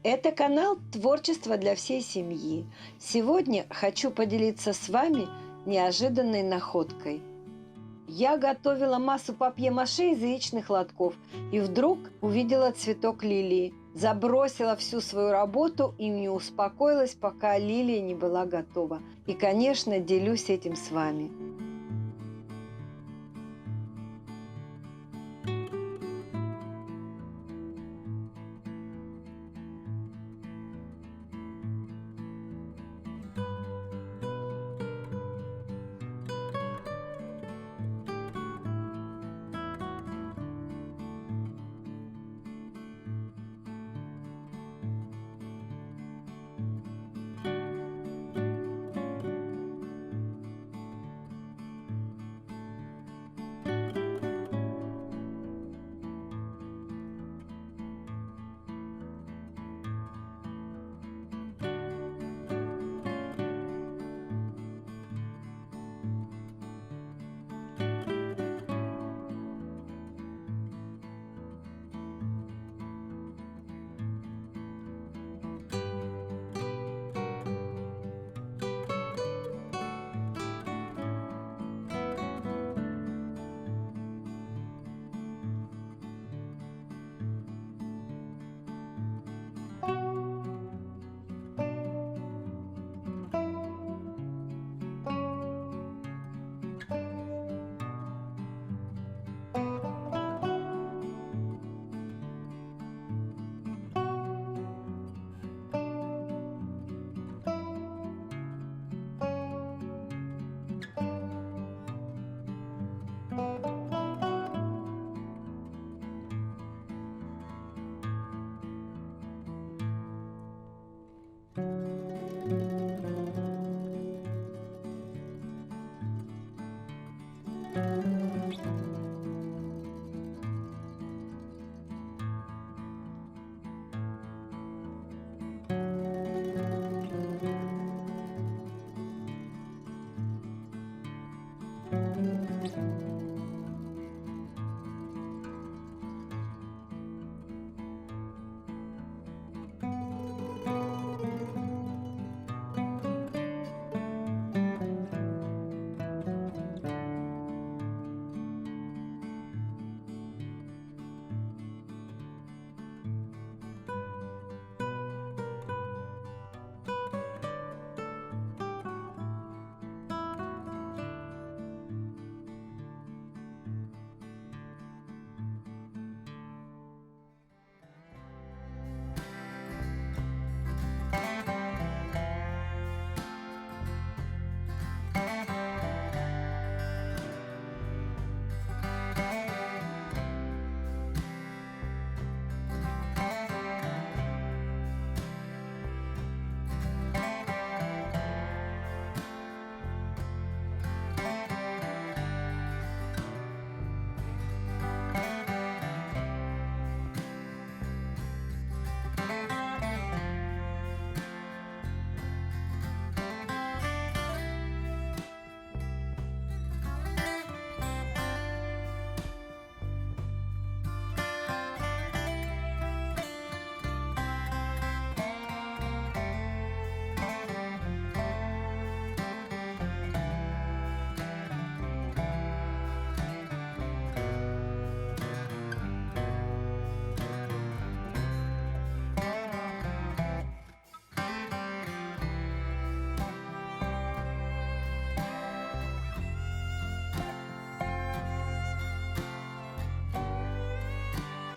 Это канал «Творчество для всей семьи». Сегодня хочу поделиться с вами неожиданной находкой. Я готовила массу папье-маше из яичных лотков и вдруг увидела цветок лилии. Забросила всю свою работу и не успокоилась, пока лилия не была готова. И, конечно, делюсь этим с вами.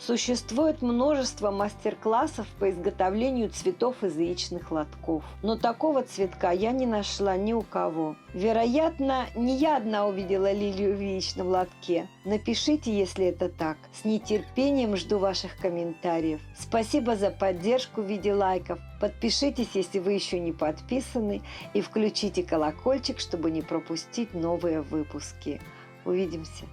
Существует множество мастер-классов по изготовлению цветов из яичных лотков. Но такого цветка я не нашла ни у кого. Вероятно, не я одна увидела лилию в яичном лотке. Напишите, если это так. С нетерпением жду ваших комментариев. Спасибо за поддержку в виде лайков. Подпишитесь, если вы еще не подписаны. И включите колокольчик, чтобы не пропустить новые выпуски. Увидимся!